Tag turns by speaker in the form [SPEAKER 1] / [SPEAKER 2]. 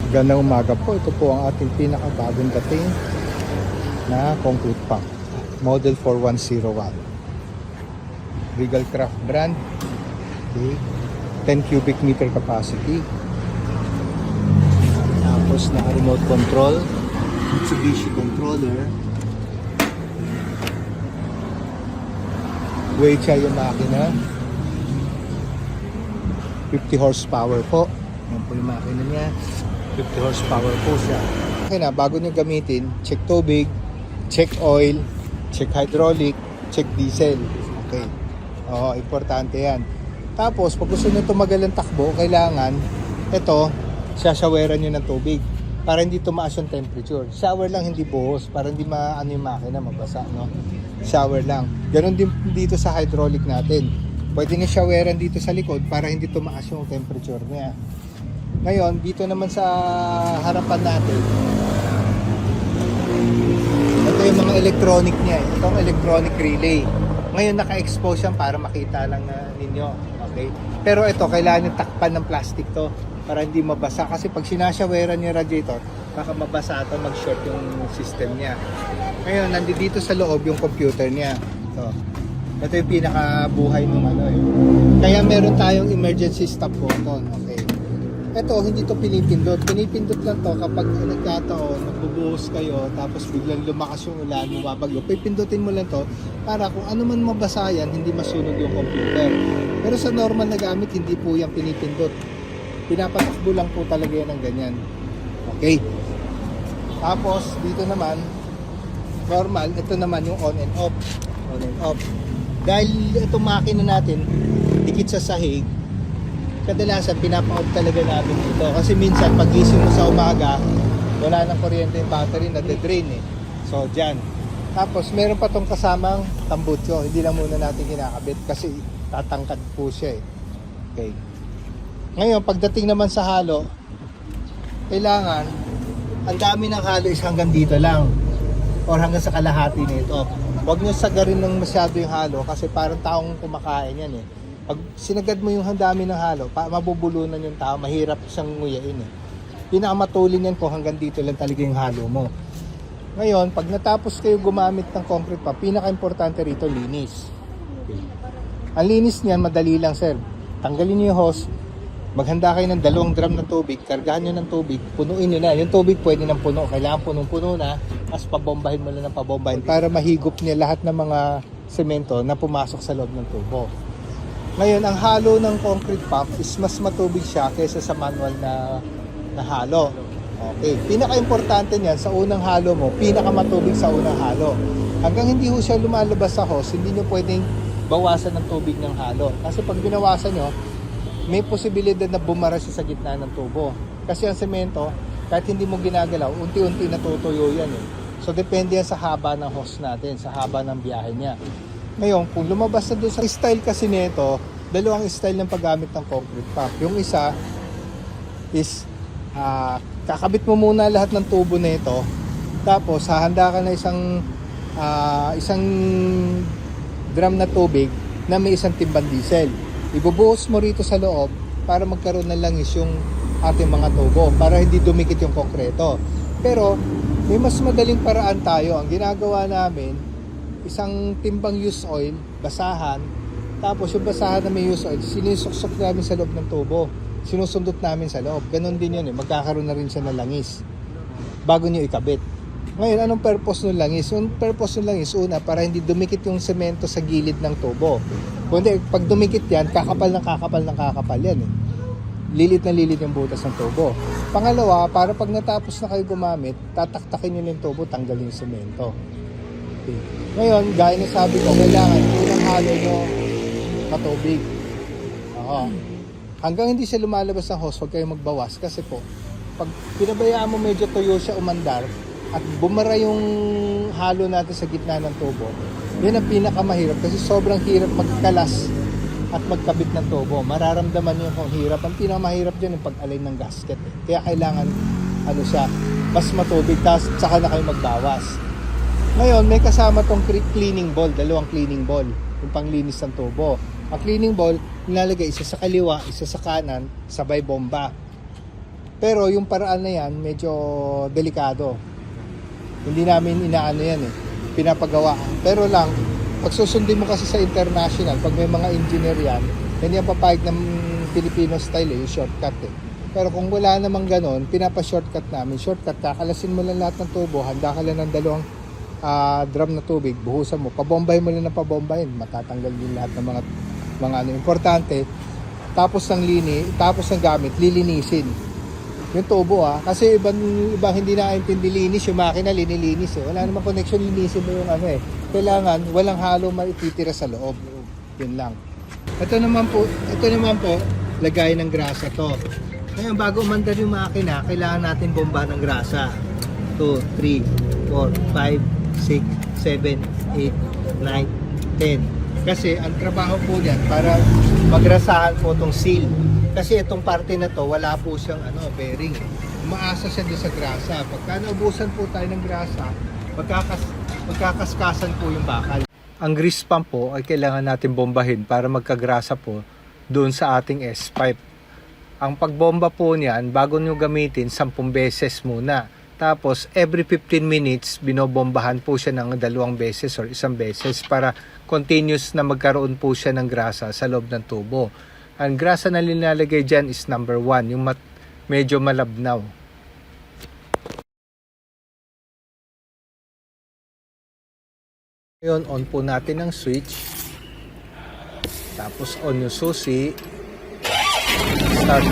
[SPEAKER 1] Gandang umaga po. Ito po ang ating pinakabagong dating na concrete pump. Model 4101. Regal Craft brand. Okay. 10 cubic meter capacity. Tapos naka remote control. Mitsubishi controller. Weicha yung makina. 50 horsepower po. Yan po yung makina niya. 50 horsepower po siya. Okay na, bago nyo gamitin, check tubig, check oil, check hydraulic, check diesel. Okay. Oo, importante yan. Tapos, pag gusto nyo tumagal ang takbo, kailangan, ito, sashaweran nyo ng tubig para hindi tumaas yung temperature. Shower lang, hindi buhos, para hindi maano yung makina, mabasa, no? Shower lang. Ganon din dito sa hydraulic natin. Pwede nyo showeran dito sa likod para hindi tumaas yung temperature niya. Ngayon, dito naman sa harapan natin, ito yung mga electronic niya. Itong electronic relay. Ngayon, naka-expose yan para makita lang ninyo. Okay? Pero ito, kailangan yung takpan ng plastic to para hindi mabasa. Kasi pag sinashaweran yung radiator, baka mabasa ito, mag-short yung system niya. Ngayon, nandito sa loob yung computer niya. Ito yung pinakabuhay ng ano eh. Kaya meron tayong emergency stop button. Okay. Ito, hindi to pinipindot. Pinipindot lang to kapag nagkataon, magbubuhos kayo, tapos biglang lumakas yung ulan, bumabagyo. Pipindutin mo lang to para kung ano man mabasa yan, hindi masunog yung computer. Pero sa normal na gamit, hindi po yan pinipindot. Pinapatakbo lang po talaga yan ng ganyan. Okay. Tapos, dito naman, normal, ito naman yung on and off. On and off. Dahil itong makina natin, dikit sa sahig, kadalasan pinapa-off talaga namin ito kasi minsan pag-gising mo sa umaga wala nang kuryente yung battery, nade-drain eh. So dyan, tapos meron pa tong kasamang tambutso, hindi lang muna natin kinakabit kasi tatangkad po siya eh. Okay. Ngayon pagdating naman sa halo, kailangan ang dami ng halo is hanggang dito lang or hanggang sa kalahati nito. Huwag nyo sagarin ng masyado yung halo kasi parang taong kumakain yan eh. Pag sinagad mo yung dami ng halo, mabubulunan yung tao, mahirap siyang nguyain eh. Pinakamatulin yan kung hanggang dito lang talaga yung halo mo. Ngayon, pag natapos kayo gumamit ng concrete pump, pinaka-importante rito, linis. Okay. Ang linis niyan, madali lang sir. Tanggalin nyo yung hose, maghanda kayo ng 2 drum na tubig, kargahan nyo ng tubig, punuin nyo na. Yung tubig pwede ng puno, kailangan punong-puno na, tapos pabombahin mo lang ng pabombahin para mahigop niya lahat ng mga semento na pumasok sa loob ng tubo. Ngayon, ang halo ng concrete pump is mas matubig siya kaysa sa manual na halo. Okay. Pinaka-importante niyan, sa unang halo mo, pinaka-matubig sa unang halo. Hanggang hindi ho siya lumalabas sa hose, hindi nyo pwedeng bawasan ng tubig ng halo. Kasi pag binawasan nyo, may posibilidad na bumara siya sa gitna ng tubo. Kasi ang semento, kahit hindi mo ginagalaw, unti-unti natutuyo yan eh. So, depende yan sa haba ng hose natin, sa haba ng biyahe niya. Ngayon, kung lumabas na doon sa style kasi nito, dalawang style ng paggamit ng concrete pump. Yung isa is kakabit mo muna lahat ng tubo na ito, tapos hahanda ka na isang drum na tubig na may isang timbang diesel. Ibubuhos mo rito sa loob para magkaroon ng langis yung ating mga tubo, para hindi dumikit yung konkreto. Pero may mas madaling paraan tayo. Ang ginagawa namin, isang timbang used oil, basahan, tapos yung basahan na may used oil, sinusuksok namin sa loob ng tubo, sinusundot namin sa loob. Ganon din yun eh, magkakaroon na rin siya ng langis bago nyo ikabit. Ngayon, anong purpose ng langis? Yung purpose ng langis, una, para hindi dumikit yung semento sa gilid ng tubo. Kundi pag dumikit yan, kakapal yan eh. Lilit na lilit yung butas ng tubo. Pangalawa, para pag natapos na kayo gumamit, tataktakin nyo yung tubo, tanggalin yung semento. Okay. Ngayon, gaya na sabi ko, kailangan unang halo nyo matubig. Oo. Hanggang hindi siya lumalabas ng hose, huwag kayong magbawas. Kasi po, pag pinabayaan mo medyo tuyo siya umandar at bumara yung halo natin sa gitna ng tubo, yun ang pinakamahirap kasi sobrang hirap magkalas at magkabit ng tubo. Mararamdaman nyo kung hirap. Ang pinakamahirap dyan yung pag-align ng gasket. Kaya kailangan mas matubig, tapos saka na kayo magbawas. Ngayon, may kasama tong cleaning ball, 2 cleaning ball, yung panglinis ng tubo. Ang cleaning ball, nilalagay isa sa kaliwa, isa sa kanan, sabay bomba. Pero yung paraan na yan, medyo delikado. Hindi namin inaano yan eh, pinapagawa. Pero lang, pag susundin mo kasi sa international, pag may mga engineer yan, hindi yan papayag ng Filipino style eh, yung shortcut eh. Pero kung wala namang ganon, pinapa-shortcut namin. Shortcut, kakalasin mo lang lahat ng tubo, handa ka lang ng dalawang drum na tubig, buhusan mo, pabombahin mo lang ng pabombahin, matatanggal din lahat ng mga ano importante. Tapos ng gamit, lilinisin yung tubo kasi ibang hindi naintindi linis, yung makina linilinis eh. Wala namang connection, linisin mo yung ano eh. Kailangan walang halo maititira sa loob. Yun lang. Ito naman po, lagay ng grasa to. Ngayon bago umandar yung makina, kailangan natin bomba ng grasa. 2, 3, 4, 5, 6, 7, 8, 9, 10. Kasi ang trabaho po niyan para magrasahan po tong seal. Kasi itong parte na to, wala po siyang bearing. Umaasa siya doon sa grasa. Pagka naubusan po tayo ng grasa, magkakaskasan po yung bakal. Ang grease pump po ay kailangan natin bombahin para magkagrasa po doon sa ating S-pipe. Ang pagbomba po niyan, bago nyo gamitin, 10 beses muna. Tapos, every 15 minutes, binobombahan po siya ng 2 beses or 1 beses para continuous na magkaroon po siya ng grasa sa loob ng tubo. Ang grasa na linalagay dyan is number 1, yung medyo malabnaw. Ngayon, on po natin ang switch. Tapos on yung susi. Start.